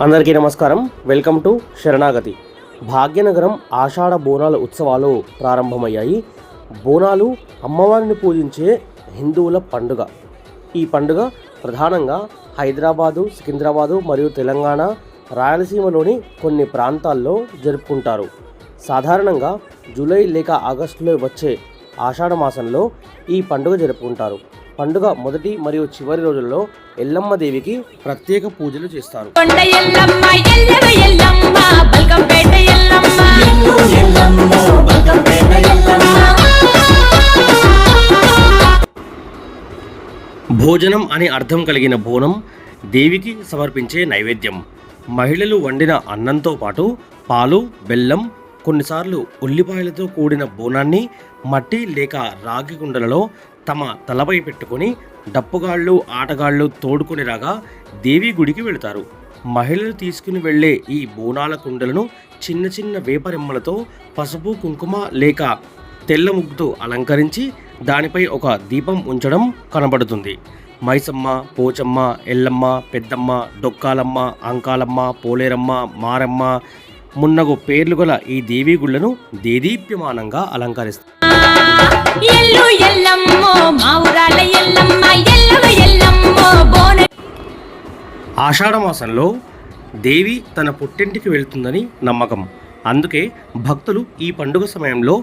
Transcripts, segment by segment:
అందరికీ నమస్కారం. Welcome to శరణాగతి. భాగ్యనగరం ఆషాఢ బోనాల ఉత్సవాలు ప్రారంభమయ్యాయి. బోనాలు అమ్మవారిని పూజించే హిందువుల పండుగ. ఈ పండుగ ప్రధానంగా హైదరాబాదు, సికింద్రాబాదు మరియు తెలంగాణ, రాయలసీమలోని కొన్ని ప్రాంతాల్లో జరుపుకుంటారు. సాధారణంగా జూలై లేక ఆగస్టులో వచ్చే ఆషాఢ మాసంలో ఈ పండుగ జరుపుకుంటారు. పండుగ మొదటి మరియు చివరి రోజుల్లో ఎల్లమ్మ దేవికి ప్రత్యేక పూజలు చేస్తారు. భోజనం అని అర్థం కలిగిన బోనం దేవికి సమర్పించే నైవేద్యం. మహిళలు వండిన అన్నంతో పాటు పాలు, బెల్లం, కొన్నిసార్లు ఉల్లిపాయలతో కూడిన బోనాన్ని మట్టి లేక రాగి కుండలలో తమ తలపై పెట్టుకుని డప్పుగాళ్ళు, ఆటగాళ్ళు తోడుకుని రాగా దేవి గుడికి వెళతారు. మహిళలు తీసుకుని వెళ్లే ఈ బోనాల కుండలను చిన్న చిన్న వేపరెమ్మలతో పసుపు, కుంకుమ లేక తెల్ల ముగ్గుతో అలంకరించి దానిపై ఒక దీపం ఉంచడం కనబడుతుంది. మైసమ్మ, పోచమ్మ, ఎల్లమ్మ, పెద్దమ్మ, డొక్కాలమ్మ, అంకాలమ్మ, పోలేరమ్మ, మారమ్మ మున్నగు పేర్లు గల ఈ దేవీ గుళ్లను దేదీప్యమానంగా అలంకరిస్తారు. ఆషాఢ మాసంలో దేవి తన పుట్టింటికి వెళ్తుందని నమ్మకం. అందుకే భక్తులు ఈ పండుగ సమయంలో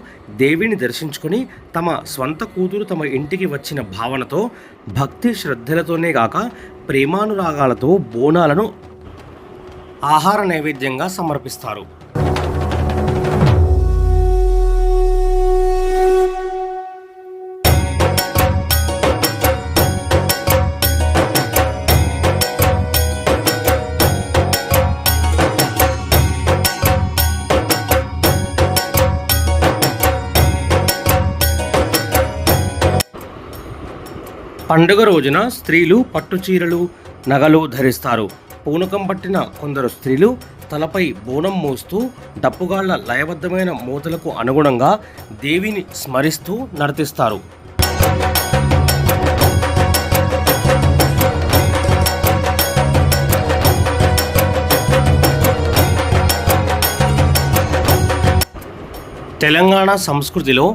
దేవిని దర్శించుకొని తమ స్వంత కూతురు తమ ఇంటికి వచ్చిన భావనతో భక్తి శ్రద్ధలతోనే గాక ప్రేమానురాగాలతో బోనాలను ఆహార నైవేద్యంగా సమర్పిస్తారు. పండుగ రోజున స్త్రీలు పట్టుచీరలు, నగలు ధరిస్తారు. పూనకం పట్టిన కొందరు స్త్రీలు తలపై బోనం మోస్తూ డప్పుగాళ్ల లయబద్ధమైన మూతలకు అనుగుణంగా దేవిని స్మరిస్తూ నర్తిస్తారు. తెలంగాణ సంస్కృతిలో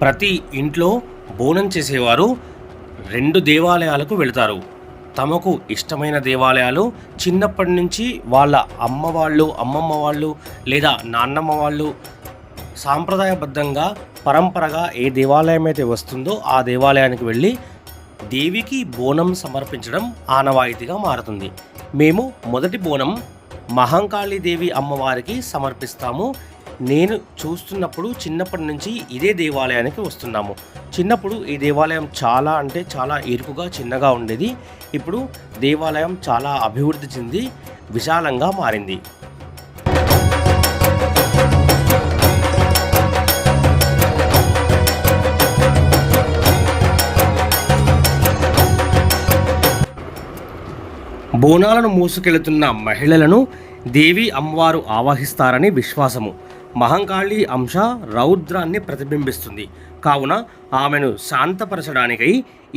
ప్రతి ఇంట్లో బోనం చేసేవారు 2 దేవాలయాలకు వెళతారు. తమకు ఇష్టమైన దేవాలయాలు చిన్నప్పటి నుంచి వాళ్ళ అమ్మ వాళ్ళు, అమ్మమ్మ వాళ్ళు లేదా నాన్నమ్మ వాళ్ళు సాంప్రదాయబద్ధంగా పరంపరగా ఏ దేవాలయం అయితే వస్తుందో ఆ దేవాలయానికి వెళ్ళి దేవికి బోనం సమర్పించడం ఆనవాయితీగా మారుతుంది. మేము మొదటి బోనం మహంకాళీదేవి అమ్మవారికి సమర్పిస్తాము. నేను చూస్తున్నప్పుడు చిన్నప్పటి నుంచి ఇదే దేవాలయానికి వస్తున్నాము. చిన్నప్పుడు ఈ దేవాలయం చాలా అంటే చాలా ఇరుకుగా చిన్నగా ఉండేది. ఇప్పుడు దేవాలయం చాలా అభివృద్ధి చెంది విశాలంగా మారింది. బోనాలను మోసుకెళుతున్న మహిళలను దేవి అమ్మవారు ఆవాహిస్తారని విశ్వాసము. మహంకాళి అంశ రౌద్రాన్ని ప్రతిబింబిస్తుంది కావున ఆమెను శాంతపరచడానికై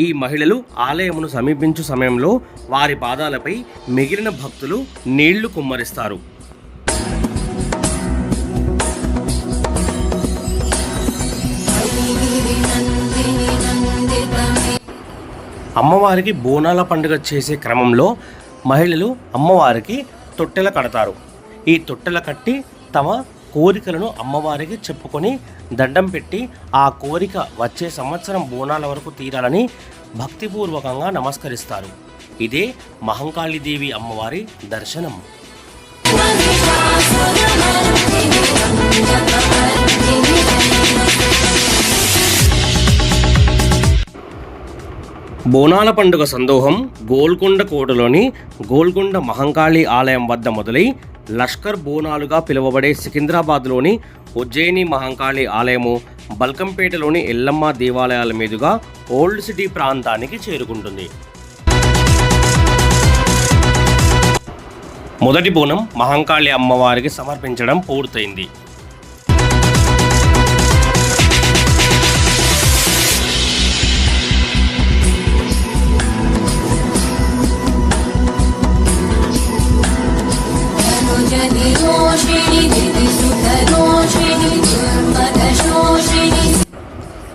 ఈ మహిళలు ఆలయమును సమీపించు సమయంలో వారి పాదాలపై మిగిలిన భక్తులు నీళ్లు కుమ్మరిస్తారు. అమ్మవారికి బోనాల పండుగ చేసే క్రమంలో మహిళలు అమ్మవారికి తొట్టెల కడతారు. ఈ తొట్టెల కట్టి తమ కోరికలను అమ్మవారికి చెప్పుకొని దండం పెట్టి ఆ కోరిక వచ్చే సంవత్సరం బోనాల వరకు తీరాలని భక్తిపూర్వకంగా నమస్కరిస్తారు. ఇదే మహంకాళీదేవి అమ్మవారి దర్శనం. బోనాల పండుగ సందోహం గోల్కొండ కోటలోని గోల్కొండ మహంకాళి ఆలయం వద్ద మొదలై లష్కర్ బోనాలుగా పిలువబడే సికింద్రాబాద్లోని ఉజ్జయిని మహంకాళి ఆలయము, బల్కంపేటలోని ఎల్లమ్మ దేవాలయాల మీదుగా ఓల్డ్ సిటీ ప్రాంతానికి చేరుకుంటుంది. మొదటి బోనం మహంకాళి అమ్మవారికి సమర్పించడం పూర్తయింది.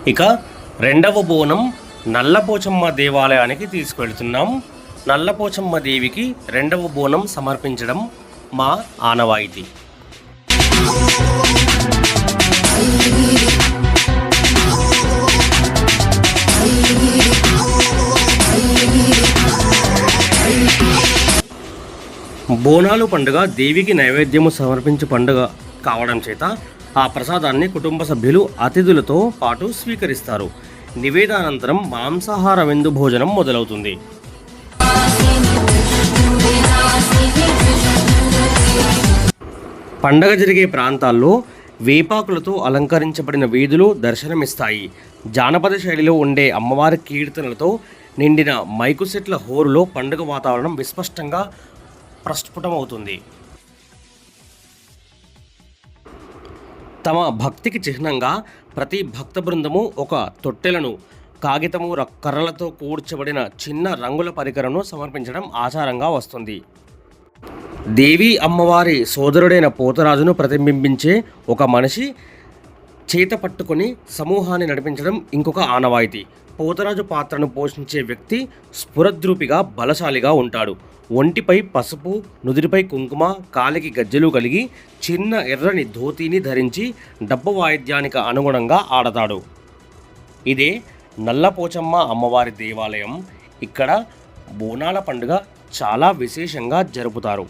ఇక రెండవ బోనం నల్లపోచమ్మ దేవాలయానికి తీసుకెళ్తున్నాం. నల్లపోచమ్మ దేవికి రెండవ బోనం సమర్పించడం మా ఆనవాయితీ. బోనాలు పండుగ దేవికి నైవేద్యము సమర్పించే పండుగ కావడం చేత ఆ ప్రసాదాన్ని కుటుంబ సభ్యులు అతిథులతో పాటు స్వీకరిస్తారు. నివేదానంతరం మాంసాహార విందు భోజనం మొదలవుతుంది. పండగ జరిగే ప్రాంతాల్లో వేపాకులతో అలంకరించబడిన వీధులు దర్శనమిస్తాయి. జానపద శైలిలో ఉండే అమ్మవారి కీర్తనలతో నిండిన మైకు సెట్ల హోరులో పండుగ వాతావరణం విస్పష్టంగా ప్రస్ఫుటమవుతుంది. తమ భక్తికి చిహ్నంగా ప్రతి భక్త బృందము ఒక తొట్టెలను, కాగితము, కర్రలతో కూర్చబడిన చిన్న రంగుల పరికరంను సమర్పించడం ఆచారంగా వస్తుంది. దేవి అమ్మవారి సోదరుడైన పోతరాజును ప్రతిబింబించే ఒక మనిషి చేత పట్టుకొని సమూహాన్ని నడిపించడం ఇంకొక ఆనవాయితీ. పోతరాజు పాత్రను పోషించే వ్యక్తి స్ఫురద్రూపిగా, బలశాలిగా ఉంటాడు. ఒంటిపై పసుపు, నుదిరిపై కుంకుమ, కాలికి గజ్జెలు కలిగి చిన్న ఎర్రని ధోతీని ధరించి డబ్బు వాయిద్యానికి అనుగుణంగా ఆడతాడు. ఇదే నల్లపోచమ్మ అమ్మవారి దేవాలయం. ఇక్కడ బోనాల పండుగ చాలా విశేషంగా జరుపుతారు.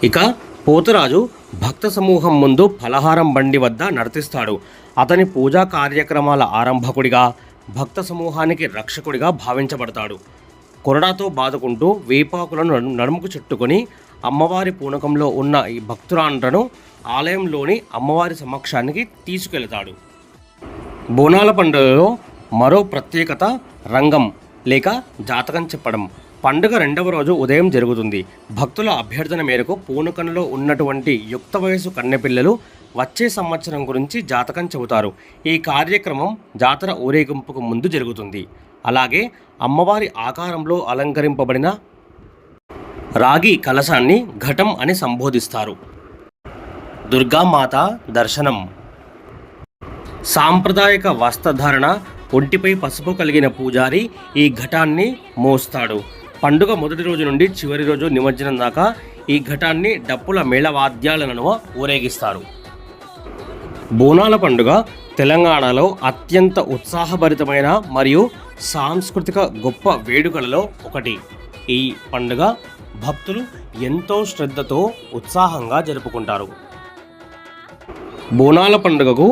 ఇక పోతరాజు భక్త సమూహం ముందు ఫలహారం బండి వద్ద నర్తిస్తాడు. అతని పూజా కార్యక్రమాల ఆరంభకుడిగా, భక్త సమూహానికి రక్షకుడిగా భావించబడతాడు. కొరడాతో బాదుకుంటూ వేపాకులను నడుముకు చుట్టుకొని అమ్మవారి పూనకంలో ఉన్న ఈ భక్తురాండ్రను ఆలయంలోని అమ్మవారి సమక్షానికి తీసుకెళ్తాడు. బోనాల పండుగలో మరో ప్రత్యేకత రంగం లేక జాతకం చెప్పడం. పండుగ రెండవ రోజు ఉదయం జరుగుతుంది. భక్తుల అభ్యర్థన మేరకు పూనకంలో ఉన్నటువంటి యుక్త వయసు కన్నెపిల్లలు వచ్చే సంవత్సరం గురించి జాతకం చెబుతారు. ఈ కార్యక్రమం జాతర ఊరేగింపుకు ముందు జరుగుతుంది. అలాగే అమ్మవారి ఆకారంలో అలంకరింపబడిన రాగి కలశాన్ని ఘటం అని సంబోధిస్తారు. దుర్గామాత దర్శనం. సాంప్రదాయక వస్త్రధారణ, ఒంటిపై పసుపు కలిగిన పూజారి ఈ ఘటాన్ని మోస్తాడు. పండుగ మొదటి రోజు నుండి చివరి రోజు నిమజ్జనం దాకా ఈ ఘటాన్ని డప్పుల మేళవాద్యాల నడుమ ఊరేగిస్తారు. బోనాల పండుగ తెలంగాణలో అత్యంత ఉత్సాహభరితమైన మరియు సాంస్కృతిక గొప్ప వేడుకలలో ఒకటి. ఈ పండుగ భక్తులు ఎంతో శ్రద్ధతో ఉత్సాహంగా జరుపుకుంటారు. బోనాల పండుగకు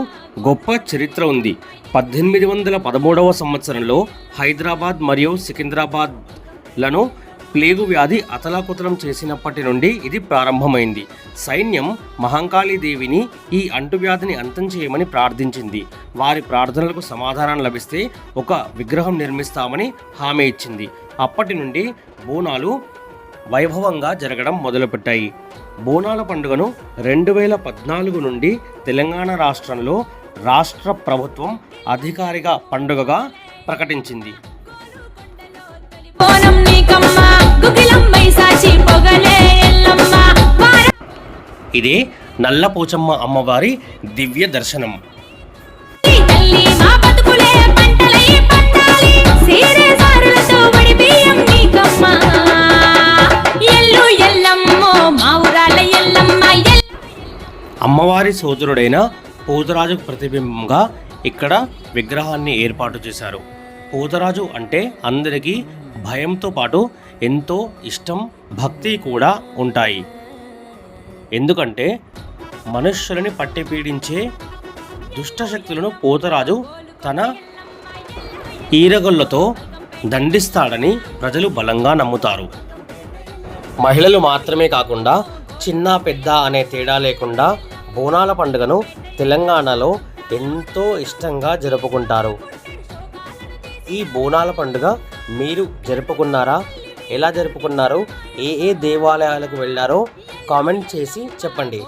గొప్ప చరిత్ర ఉంది. 1813వ సంవత్సరంలో హైదరాబాద్ మరియు సికింద్రాబాద్లను ప్లేగు వ్యాధి అతలాకుతలం చేసినప్పటి నుండి ఇది ప్రారంభమైంది. సైన్యం మహంకాళీదేవిని ఈ అంటువ్యాధిని అంతం చేయమని ప్రార్థించింది. వారి ప్రార్థనలకు సమాధానం లభిస్తే ఒక విగ్రహం నిర్మిస్తామని హామీ ఇచ్చింది. అప్పటి నుండి బోనాలు వైభవంగా జరగడం మొదలుపెట్టాయి. బోనాల పండుగను 2014 నుండి తెలంగాణ రాష్ట్రంలో రాష్ట్ర ప్రభుత్వం అధికారిక పండుగగా ప్రకటించింది. ఇదే నల్లపోచమ్మ అమ్మవారి దివ్య దర్శనం. అమ్మవారి సోదరుడైన పోతరాజుకు ప్రతిబింబంగా ఇక్కడ విగ్రహాన్ని ఏర్పాటు చేశారు. పోతరాజు అంటే అందరికీ భయంతో పాటు ఎంతో ఇష్టం, భక్తి కూడా ఉంటాయి. ఎందుకంటే మనుష్యులని పట్టి పీడించే దుష్టశక్తులను పోతరాజు తన ఈరగొల్లతో దండిస్తాడని ప్రజలు బలంగా నమ్ముతారు. మహిళలు మాత్రమే కాకుండా చిన్న పెద్ద అనే తేడా లేకుండా బోనాల పండుగను తెలంగాణలో ఎంతో ఇష్టంగా జరుపుకుంటారు. ఈ బోనాల పండుగ మీరు జరుపుకున్నారా? ఎలా జరుపుకున్నారో, ఏ దేవాలయాలకు వెళ్ళారో కామెంట్ చేసి చెప్పండి.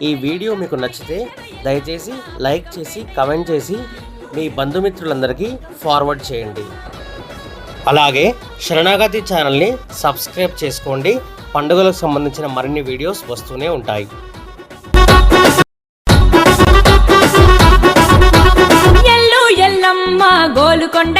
ఈ వీడియో మీకు నచ్చితే దయచేసి లైక్ చేసి కామెంట్ చేసి మీ బంధుమిత్రులందరికీ ఫార్వర్డ్ చేయండి. అలాగే శరణాగతి ఛానల్ని సబ్స్క్రైబ్ చేసుకోండి. పండుగలకు సంబంధించిన మరిన్ని వీడియోస్ వస్తూనే ఉంటాయి. కొండ